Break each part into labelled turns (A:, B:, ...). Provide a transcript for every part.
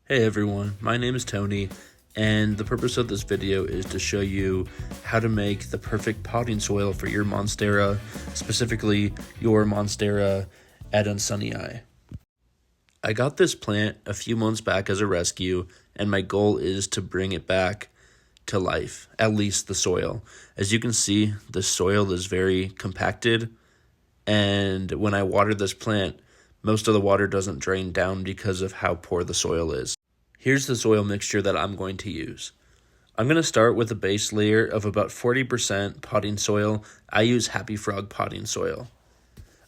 A: Hey everyone, my name is Tony, and the purpose of this video is to show you how to make the perfect potting soil for your Monstera, specifically your Monstera Adansonii. I got this plant a few months back as a rescue, and my goal is to bring it back to life, at least the soil. As you can see, the soil is very compacted, and when I water this plant, most of the water doesn't drain down because of how poor the soil is. Here's the soil mixture that I'm going to use. I'm going to start with a base layer of about 40% potting soil. I use Happy Frog potting soil.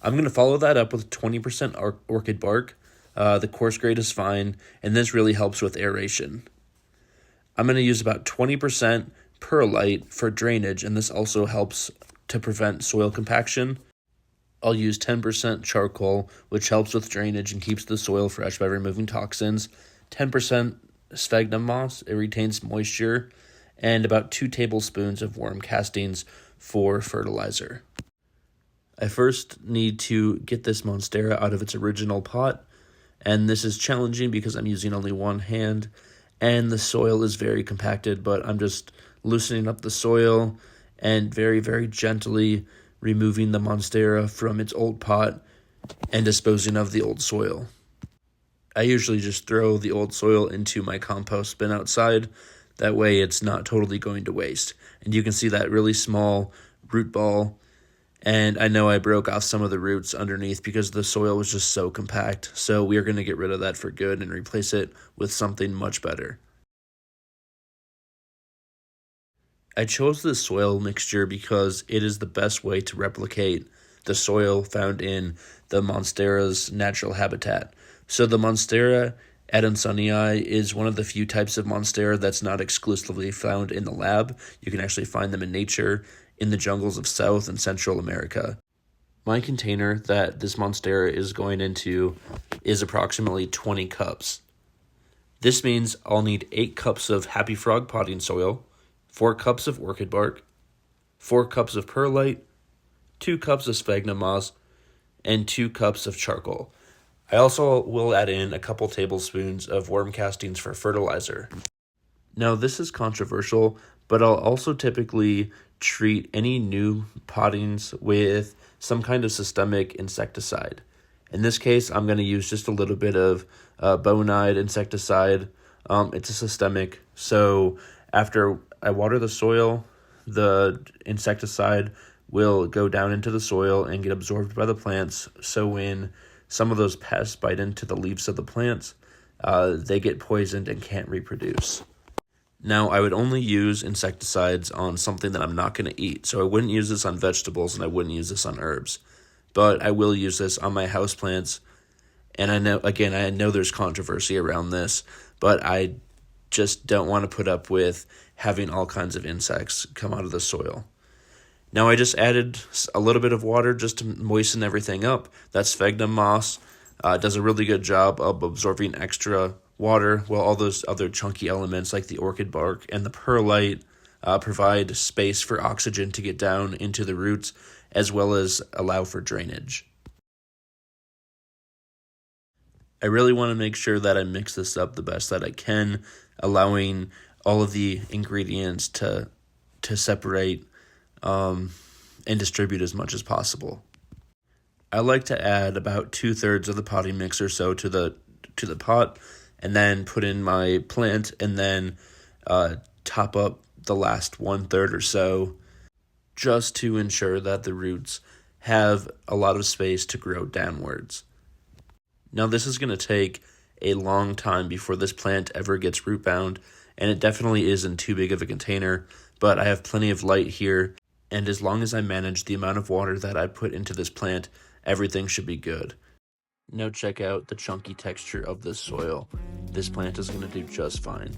A: I'm going to follow that up with 20% orchid bark. The coarse grade is fine, and this really helps with aeration. I'm going to use about 20% perlite for drainage, and this also helps to prevent soil compaction. I'll use 10% charcoal, which helps with drainage and keeps the soil fresh by removing toxins. 10% sphagnum moss, it retains moisture, and about 2 tablespoons of worm castings for fertilizer. I first need to get this Monstera out of its original pot, and this is challenging because I'm using only one hand, and the soil is very compacted, but I'm just loosening up the soil and very, very gently removing the Monstera from its old pot and disposing of the old soil. I usually just throw the old soil into my compost bin outside. That way it's not totally going to waste. And you can see that really small root ball. And I know I broke off some of the roots underneath because the soil was just so compact. So we are going to get rid of that for good and replace it with something much better. I chose this soil mixture because it is the best way to replicate the soil found in the Monstera's natural habitat. So the Monstera Adansonii is one of the few types of Monstera that's not exclusively found in the lab. You can actually find them in nature in the jungles of South and Central America. My container that this Monstera is going into is approximately 20 cups. This means I'll need 8 cups of Happy Frog potting soil, 4 cups of orchid bark, 4 cups of perlite, 2 cups of sphagnum moss, and 2 cups of charcoal. I also will add in a couple tablespoons of worm castings for fertilizer. Now this is controversial, but I'll also typically treat any new pottings with some kind of systemic insecticide. In this case, I'm going to use just a little bit of bonide insecticide. It's a systemic, so after I water the soil, the insecticide will go down into the soil and get absorbed by the plants. So when some of those pests bite into the leaves of the plants, they get poisoned and can't reproduce. Now, I would only use insecticides on something that I'm not going to eat. So I wouldn't use this on vegetables and I wouldn't use this on herbs. But I will use this on my houseplants. And I know there's controversy around this, but I just don't want to put up with having all kinds of insects come out of the soil. Now I just added a little bit of water just to moisten everything up. That sphagnum moss does a really good job of absorbing extra water, while all those other chunky elements like the orchid bark and the perlite provide space for oxygen to get down into the roots, as well as allow for drainage. I really want to make sure that I mix this up the best that I can, allowing all of the ingredients to separate and distribute as much as possible. I like to add about 2/3 of the potting mix or so to the pot, and then put in my plant, and then top up the last 1/3 or so, just to ensure that the roots have a lot of space to grow downwards. Now this is going to take a long time before this plant ever gets root bound, and it definitely isn't too big of a container, but I have plenty of light here, and as long as I manage the amount of water that I put into this plant, everything should be good. Now check out the chunky texture of this soil. This plant is going to do just fine.